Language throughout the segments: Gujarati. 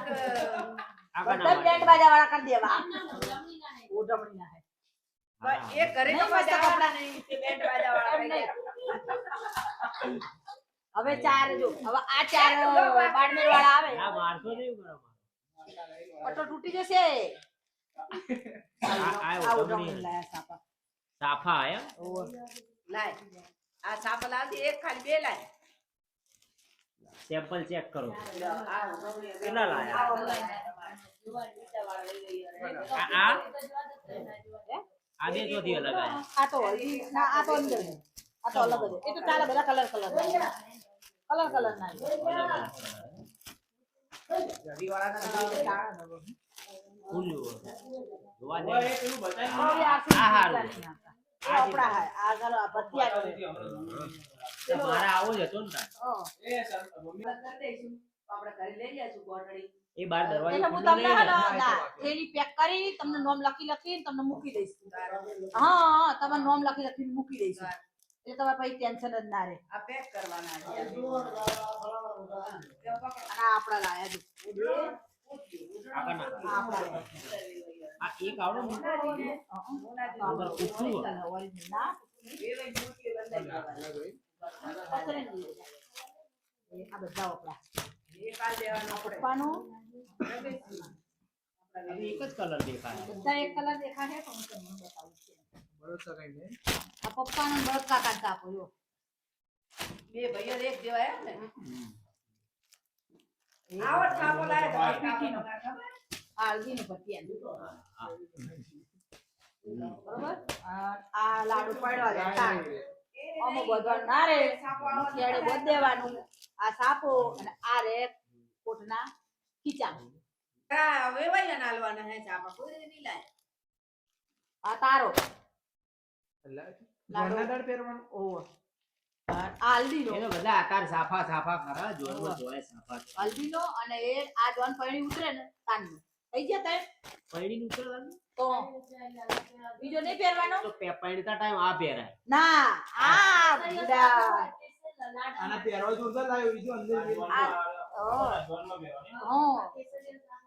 બધા બેન્ડ બાજા વાળા કરી દેવા ઉડમણી ના હે એ ઘરે તો મજા કપડા નહીં તે બેન્ડ બાજા વાળા કઈ હવે ચાર જો હવે આ ચાર બાડમેર વાળા આવે આ મારતો નહીં કરો પટો તૂટી જશે આ ઉડમણી લાયા સાપા સાફા આયા ઓર લાય આ સાપા લાવતી એક ખાલી બે લાય સેમ્પલ ચેક કરો આ ઉડમણી કેટલા લાયા આ બે જોથી અલગ આયા આ તો હલ્દી ના આ તો અંદર છે આ તો અલગ છે એ તો ચાલે બધા કલર કલર ના જરી વાળા ખુલ્લું જોવા ઓય દે પેલું બતાય આ હારું આપડા હે આ ચાલો આ ભતિયા કરે મારા આવો જ હતો ને તાર એ સર મમ્મી કરી દઈશું આપણે ઘરે લઈ જઈશું ગોઠડી એ બાર દરવાજો એટલે હું ખુલ્લો તમને નહીં હે ને. ને થેલી પેક કરી તમને નોમ લખીને તમને મૂકી દઈશ હા તમારું નોમ લખીને મૂકી દઈશ એટલે તમારે પછી ટેન્શન જ ના રહે આ પેક કરવાના છે અને આ આપડા લાયા જો આગળ ના. આપડા લાયા આ એક આવડો ને અંદર પૂછું ઓરિજિનલ ના પતરે નહીં. આ બધા આપડા પપ્પાનું હવે એક જ કલર દેખાય બધા એક કલર દેખાશે તો હું તમને બતાવું છું આ પપ્પાનો બળદ કાકા કાપો જો બે ભાઈઓ એક જેવા એમ ને આવટ સાપો લાય તો પીઠીનો આ અળગીની ભતિયા બરોબર આ લાડુ પડવા દેતા અમુક બધું ના રે ખેડે બોધ દેવાનું આ સાપો અને આ રે કોટના ખીચા આ વેવાયા નાલવાના હે સાપા કોઈ નહીં લાય આ તારો જોરનાદાર પહેરવાનું ઓહ આ હલ્દીનો એ તો બધા આકાર સાફા સાફા ખરા જોરમાં જોય સાફા છે. હલ્દીનો અને એ આ જોન પૈણી ઉતરે ને તાનનો થઈ ગયા તારે પૈડી નું ઉતરવાનું તો બીજો નહીં પહેરવાનો તો પૈડતા ટાઈમ આ પહેરાય ના આ બુડા આના પહેરવા જોરદાર લાગ્યો બીજો અંદર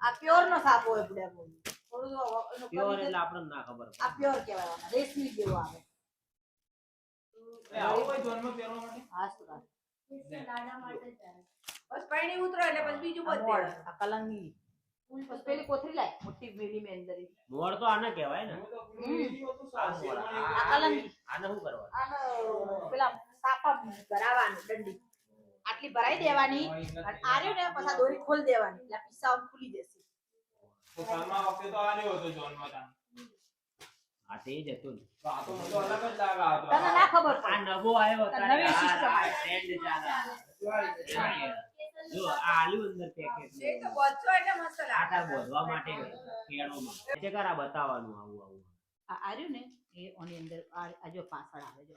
આ પ્યોર નો સાપ હોય બુડા બોલ થોડું એનું પ્યોર એટલે આપણને ના ખબર પડે. આ પ્યોર કહેવાય રેશમી જેવો આવે આવું કોઈ જોરમાં પહેરવા માટે હા શું બસ પાણી ઉતરો એટલે પછી બીજું આ બધું મોળ આ કલંગી પછી પેલી કોથળી લાય મોટી મેલી મેં અંદર મોર તો આને કહેવાય ને આ મોર આ કલંગી આને શું કરવાનું આનો પેલા સાપા ભરાવાનું દંડી આટલી ભરાઈ દેવાની અને આર્યો ને પછી આ દોરી ખોલ દેવાની એટલે પીસા ખુલી જશે તો સાલમાં વખતે તો આલ્યો હતો જોનમાં તા આ તે જ હતું ને. તો આ તો બધો અલગ જ લાગા હતો તને ના ખબર આ પડે નવો આવ્યો નવી તારે system આ trend ચાલે. જો આ આલુ અંદર પેકેટ એ તો બચ્ચો એટલે મસ્ત લાગે આટા બોધવા માટે કેળોમાં એટલે કરા બતાવવાનું આવું આવું આ આર્યું ને એ ઓની અંદર આ જો પાછળ આવે જો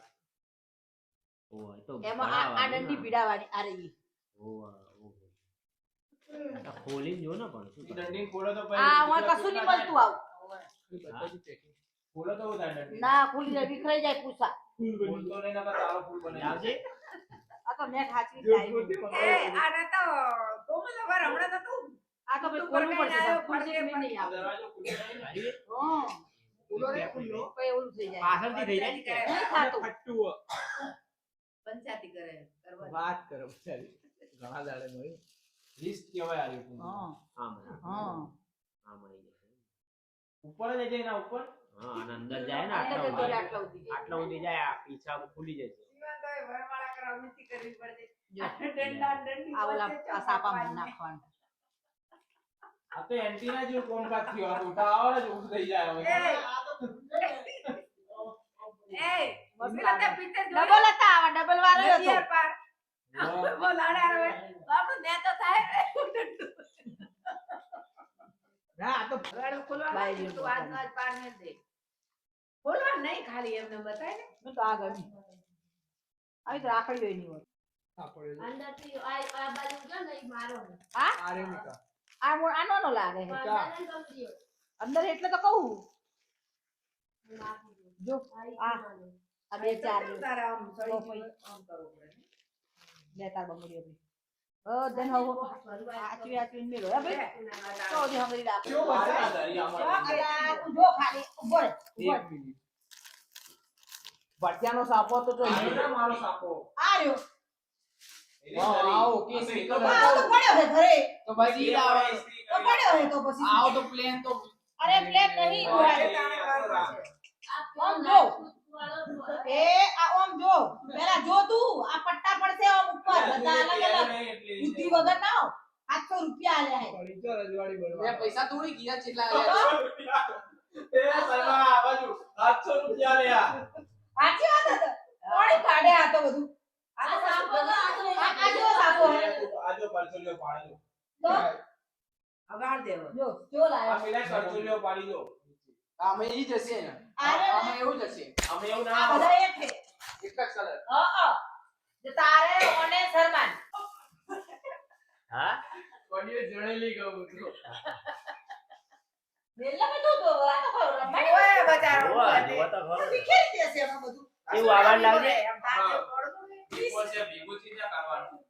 ઓય તો એમાં આ દંડી પીડાવાની આ રહી ઓય આ ખોલીને જો ને પણ શું કરે? દંડી ખોલો તો આ ઓય કશું નહીં મળતું આવું ખોલો તો ઉતાર દંડી ના ખુલી જાય વિખરાઈ જાય પૂછા ફૂલ તો નહીં નકર તારો ફૂલ બને લાવજે. આ તો નેટ હાચી એ આને તો કોમલ વાર હમણાં તો તું આ તો ભાઈ ખોલવું પડશે ખુલશે કે નહીં આવે દરવાજો ખુલ્લો નહીં હા ખુલ્લો રે ખુલ્લો કઈ ઓલું થઈ જાય પાછળથી થઈ જાય ને કે? નહીં થાતું ફટ્ટુઓ પંચાયતી કરે કરવા વાત કરો બચારી ઘણા દાડે મળ્યું લિસ્ટ કેવાય આવ્યું હા આમ હા આમ આવી જશે. ઉપર જ જઈ ના ઉપર હા અને અંદર જાય ને આટલા આટલા જતો રે, ઊંધી. આટલા સુધી આટલા ઊંધી જાય આ પીછા ખુલી જશે. જીવન તો એ વરવાળા કરવા નથી કરવી પડતી જો દંડા દંડી આ ઓલા આ સાપામાં નાખવાનું આ તો એન્ટીના જેવું કોમ કાટ થયો આ ઉઠાવવા જ ઊભું થઈ જાય હવે એ પેલા તે પિક્ચર ડબલ હતા આવા ડબલ વાળો હતો યાર પાર બોલાડા રે બાપુ ને તો થાય ના આ તો ગાડું ખોલવા બાય તું જેવું આજ ના પાર ને દે ખોલવા નહીં ખાલી એમને બતાય ને મેં તો આ ગમી આવી તો રાખડી હોય નહીં હોય આ પડ્યો અંદરથી આ બાજુ જો ને ઈ મારો ને. હા આરે નીકા આ નો લાગે છે. પણ અંદરથી ગમતી હોય. અંદર એટલે તો કહું હું નાખી દઉં. જો આ આ બે ચાર તારા આમ સળી ઓય. આમ કરવું પડે બે તાર બંગડીઓ બી ધન હો આચવી મેલો હે ભાઈ તો દી હંગરી રાખ કેવો બતાય દરિયામાં અલા તું જો ખાલી ઉભો રે ઉભો રે. એક મિનિટ ભટિયાનો સાપો તો જો આનો મારો સાપો આ રહ્યો આવો કેસરી કલર આ તો પડ્યો હે ઘરે તો ભાઈ ઈ આવે તો પડ્યો હે તો પછી આવો તો પ્લેન તો અરે પ્લેન નહીં હોય આમ જો એ આ ઓમ જો પેલા જો તું આ પટ્ટા પડશે ઓમ ઉપર બધા અલગ અલગ બુદ્ધિ વગર ના હો 800 રૂપિયા આલ્યા હે પડી તો રજવાડી મેં બળવા પૈસા થોડી ગયા કેટલા તો આલ્યા એ સલમા આ બાજુ 800 રૂપિયા લ્યા સાચી વાત છે કોણી કાઢે આ તો બધું આ સાપો તો આ જો સાપો હે આજો પરચુલિયો પાડી તો અગાડ દેવો જો જો દો આ લાયો પેલા પરચુલિયો પાડી દો આમે ઈ જશે ને અરે આમે એવું જશે અમે એવું આ ના બધા એક છે એક જ કલર જે તારે ઓને શરમાન હા કોડીએ જણેલી ગયું તો વેલા મે તો આ તો ખરો રમાય ઓય બચારો જોવા તો ખરો વિખેરી દેશે એમાં બધું એવું આવાજ લાવજે એમ તાકે પડતું નહીં. ભેગું છે ભેગું થી ના કરવાનું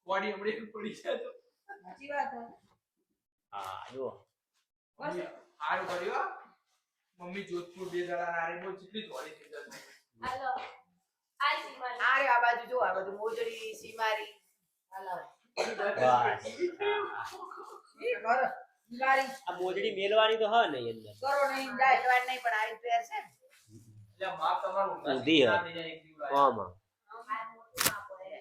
કોડી હમણે પડી જાય તો સાચી વાત છે હા જો હારું કર્યું મમ્મી જોધપુર બે દડા નારે બોલ કેટલી થોડી થઈ જશે હાલો આ સીમાની આ રહ્યો આ બાજુ જો આ બધું મોજડી સીમારી હાલો બસ ઈ ઘર ગાડી આ મોજડી મેલવાની તો હા નહીં અંદર કરો નહીં જાય જવાન નહીં પણ આવી પેર છે ને. એટલે માપ તમારું ઊંધી હે. ના થઈ જાય એક દિવસ આમાં આ મોટું ના પડે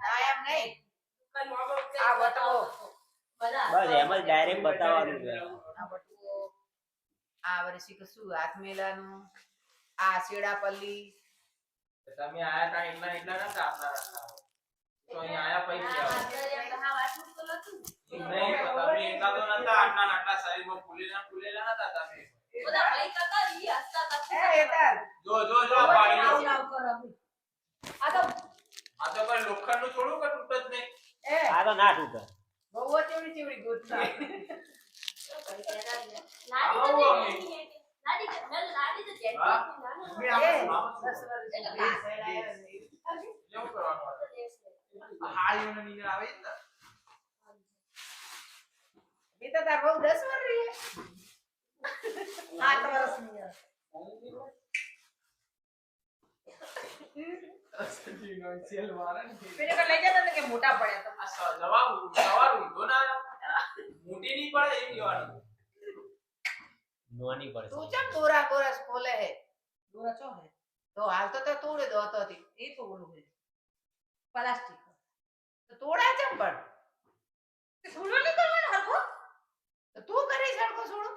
ના એમ નહીં આ વટવો. બધા બસ એમ જ ડાયરેક્ટ બતાવવાનું છે આ બટુઓ આ વર્ષી કશું હાથ મેલાનું આ શેડાપલ્લી તમે આયા તા એટલા એટલા નતા આપના રસ્તા તો અહીં આયા પૈસા હા વાટલું તો નતું નહીં તો તમે એટલા તો નતા આટલા શરીરમાં ફૂલેલા નતા તમે બધા ભાઈ કરતા ઈ હસતા હતા એ એતા જો જો જો પાડી લો નાવ કરો ભાઈ આ તો આ તો કોઈ લોખંડ નું થોડું કે તૂટત નહીં એ આ તો ના તૂટે બહુ ચેવડી ચેવડી ગોતના લાડી તો જેટ હા? નાનો મેં એ આમાં 10 વર્ષ કેવું કરવાનું આ હાળીઓને નીંદર આવે જ ને મી તો તાર બહુ 10 વર્ષ રહી 8 વર્ષની સજીનો સેલ મારે ને પેલે કઈ લઈ જતા ને કે મોટા પડ્યા તો આ સવાર ઊંધો ના મોટી નહીં પડે એ કહેવાનું નોની પડે તું ચમ દોરા ગોરસ ખોલે હે દોરા ચો હે તો હાલ તો તોડે દો તો હતી એ તો ઓલું હે પ્લાસ્ટિક તો તોડા ચમ પણ સુડો નહીં કરવાનો હરખો તો તું કરી સડકો છોડો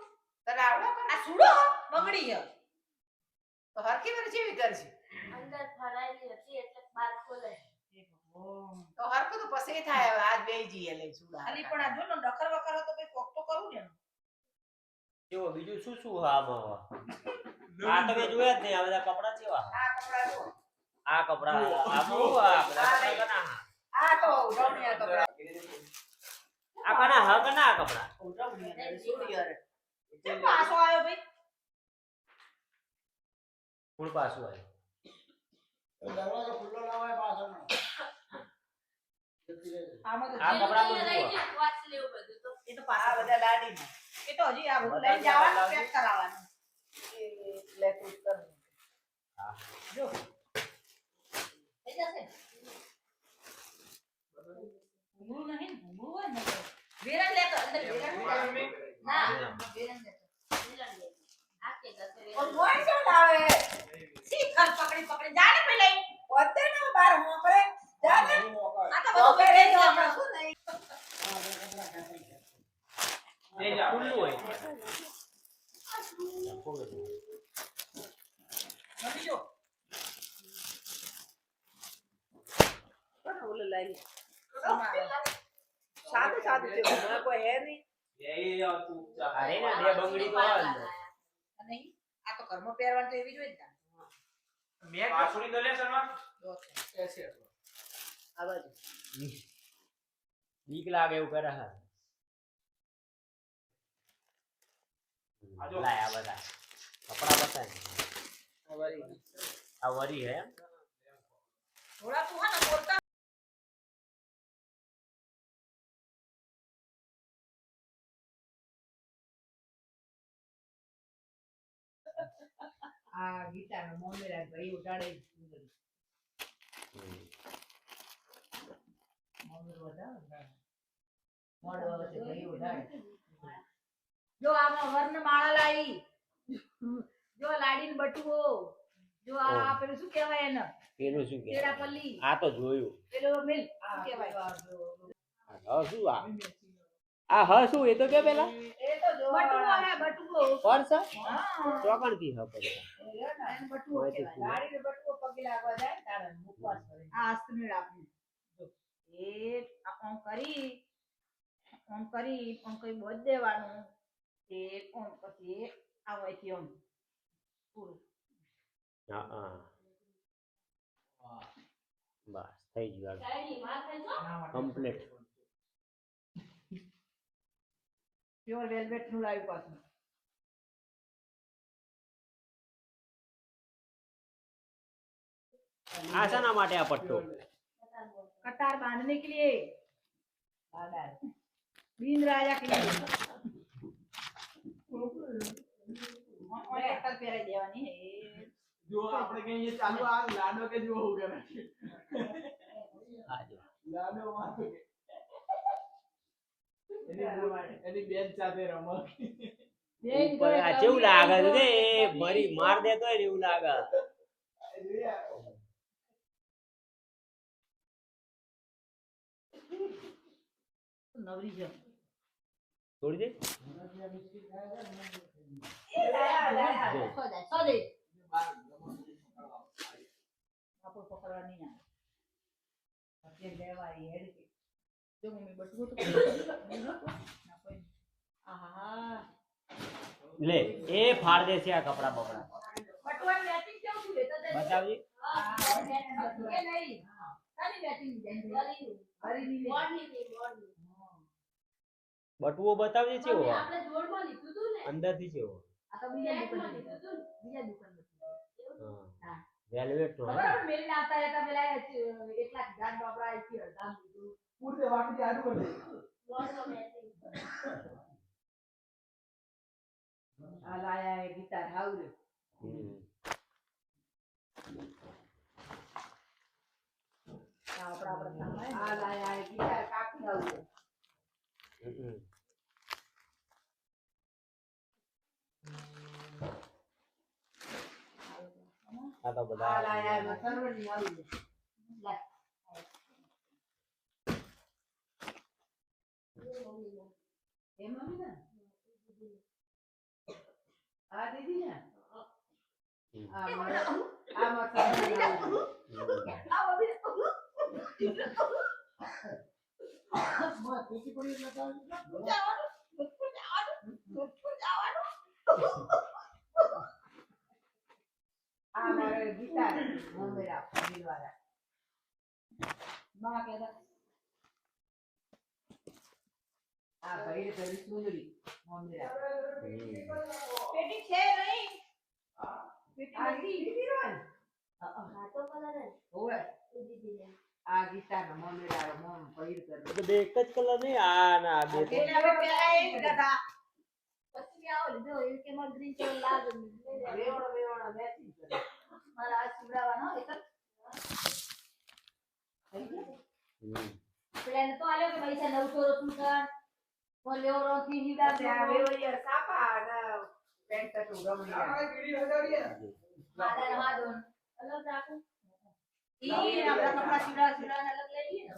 તને આવડે આ સુડો બગડી ગયો તો હરકી વાર જેવી કરશે અંદર ફરાયેલી હતી એટલે બાર ખોલે તો હરકો તો પછી થાય હવે આજ બેહી જઈએ લઈ સુડા ખાલી પણ આ જો ને ડકર વકર હતો કઈ કોક તો કરું ને કેવો બીજું શું શું આમાં આ તમે જોયા જ નહીં આ બધા કપડા કેવા આ કપડા જો આ કપડા આ બહુ આ બધા કપડા કના આ તો ઉડવણીયા કપડા આ કના હા કના આ કપડા ઉડવણીયા સુડી અરે કેમ પાછો આવ્યો ભાઈ ફૂલ પાછું આવ્યું દરવાજો ખુલ્લો ના હોય પાછળનો આમાં તો આ કપડા પેલું બધું લઈ જાય, watch લેવું બધું તો એ તો આ પાછા બધા લાડી એ તો હજી આ બધું લઈને જવાનું પેક કરાવવાનું લે તું કર હા જો થઈ જશે ઘૂંઘરું નહીં ઘૂંઘરું હોય ને વેરણ લેતો અંદર વેરણ ના વેરણ લેતો મિલન લે આકે જશે ઓર મોય જો લાવે સી ઘર પકડી પકડી જા ને પેલા પોતે ને બાર મોકળે જા ને આ તો તો બધું કરે વેચાઈ તો જવાનું. આપણે શું નહીં એ જા ખુલ્લું હોય મમ્મી જો પણ ઓલે લઈ સાદું સાદું છે મને કોઈ હે નહીં એ તું ચા અરે ના બે બંગડી તો આવે અંદર નહીં આ તો ઘરમાં પહેરવાનું તો એવી જ હોય ને તાર. મેં પાછું તો લે સલમાન જો છે. એસે આ બાજુ બીક લાગે એવું કરે હા આજો. લાય આ બધા કપડા બતાય આ વરી હે એમ થોડા તું હા ને બોલતા આ ગીતાનો મોમેરા ભાઈ ઉડાડે મોમેરો વધારે મોડો વખતે ભાઈ ઉડાડે જો આમાં વર્ણમાળા લાઈ જો લાડીન બટુઓ જો આ પેલું શું કહેવાય એને એનું શું કે તેડાપલ્લી આ તો જોયું પેલો મિલ શું કહેવાય હા શું આ હા શું એ તો કે પેલા એ તો જો બટુઓ હે બટુઓ પર્સ હા ચોકણ થી હા પર્સ એને બટુઓ કહેવાય લાડીને બટુઓ પગે લાગવા જાય તારે મુખવાસ કરે આ હસ્તમેળ આપને જો એ આમ કરી બોધ દેવાનું તે પછી આવવાથી આમ પૂરું હા હા બસ થઈ ગયું ડાયરી માં ખાજો કમ્પ્લીટ પ્યોર વેલ્વેટ નું લાવ્યું પાછું આ શાના માટે આ પટ્ટો कटार बांधने के लिए बीन राजा के लिए कटार પહેરાઈ દેવાની હે જો આપણે કહીએ ચાલુ આ લાડો કે જો હું કરે આ જો લાડો માં એની બેન સાથે રમો ઉપર આ કેવું લાગે છે રે મરી માર દેતો હોય ને એવું લાગે નવરી છે છોડી દે સોદે આપો પકડવા નહીં આવે અત્યારે લેવાય હેડ કે જો મમ્મી બટવું તો ના કોઈ આહા લે એ ફાડ દે છે આ કપડા બપડા બટવાનું મેચિંગ કેવું છે તો બતાવજી કે નહીં ખાલી મેચિંગ ડિઝાઇન હરીની મોર્નિંગ મોર્નિંગ બટુઓ બતાવજે છે એવો આપણે જોડમાં લીધું તું ને અંદર થી છે એવો આ તો બીજા બેગમાં દુકાન લીધું તું બીજા દુકાન હા વેલ્વેટ નો બરાબર મેલ ના આવતા હતા પેલા 1 લાખ જાન બાપરા આવી હતી દામ દીધું પૂરે વાટી આડું કરી મોર્નિંગ મેચિંગ આ લાયા એ ગીતાર હાઉરે આપડા સામાન આ લાયા એ ગીતાર કાપી હાઉરે આ તો આ બધા લાયા એ સર્વની હાઉરે લે એ મમ્મી ને આ દીદી ને આ મારા આ મારા સર્વની હાઉરે આ મમ્મી માં દેખી પડી એટલે આ મારે ગીતાર મોમેરા દિલવાળા માં કહેતા આ ભાઈ કરી સુંદરી મોમેરા પેટી છે નહીં પેટી નથી દીરોન આ તો કલર જ ઓય એ દીદી આ ગીતાર મોમેરા મોમ ભાઈ કરી તો બે એક જ કલર નહીં આ ના આ બે તો એટલે હવે પેલા એ કીધા પછી આવો લીધો એ કે માં ગ્રીન કલર લાગે વેવણો મેચિંગ કરે મારા આ સુડાવાનો એક પ્લાન તો આલ્યો કે પૈસા 900 રૂપિયા કર તો લેવરો થી હીડા આ વેવળિયા સાપા અને પેન્ટ ટુ ગમણી આપણે કીડી હજારીએ મારા હાડોન અલગ રાખું ઈ આપણા કપડા સીડા સુડાને અલગ લઈ લઈએ ને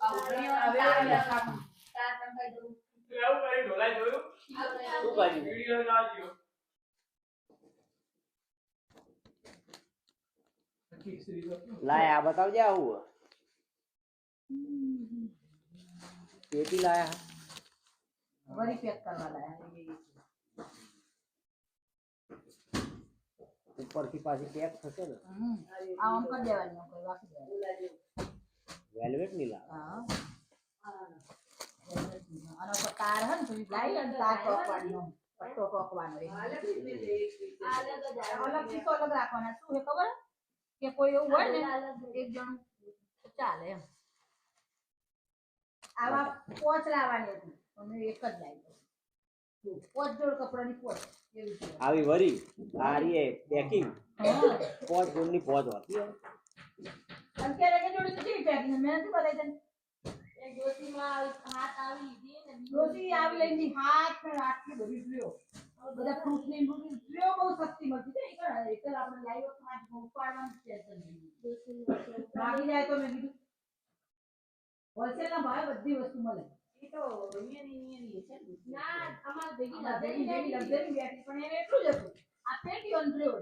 આ ઉભરીઓ વેવળિયા સાપા ચાર ટંકાઈ દઉં એવું કરી ઢોલાઈ જોયું શું કર્યું વિડિયો લાવજો લાય આ બતાવજે આવું પેટી લાયા વરી પેક કરવા લાયા ઉપરથી પાછી પેક થશે ને આ આમ કરી દેવાની આમ કોઈ વાકી દેવાની વેલ્વેટ ની લાવ હા આનો પર તાર હે ને તો લાઈ અને તાર ટોકવાનો પટ્ટો ટોકવાનો રે અલગ જ અલગ થી અલગ રાખવાના શું હે ખબર કે કોઈ એવું હોય ને એક જણ ચાલે એમ આવા પોચ લાવવાની હતી અમે એક જ લાવી પોચ જોડ કપડાની પોચ કેવું છે આવી વરી આ રીએ પેકિંગ હા 5 ગુણની 5 હોતી હે. અત્યારે કે જોડી તો કેવી પેકિંગ મેં નથી બતાવી તને એ ડોશીમાં હાથ આવી લીધી ને ડોસી આવી લઈને હાથ ને આટલી બધી ટ્રીઓ બધા ફ્રૂટ ની ટ્રીઓ બહુ સસ્તી મળતી છે એક આપણે લાઈવ માં ઉપાડવાનું છે ભાગી જાય તો મેં કીધું હોલસેલ ના ભાવે બધી વસ્તુ મળે એ તો એની છે ના અમાર ભેગી લક્ઝરી બેઠી પણ એને એટલું જ હતું આ 21 ટ્રીઓ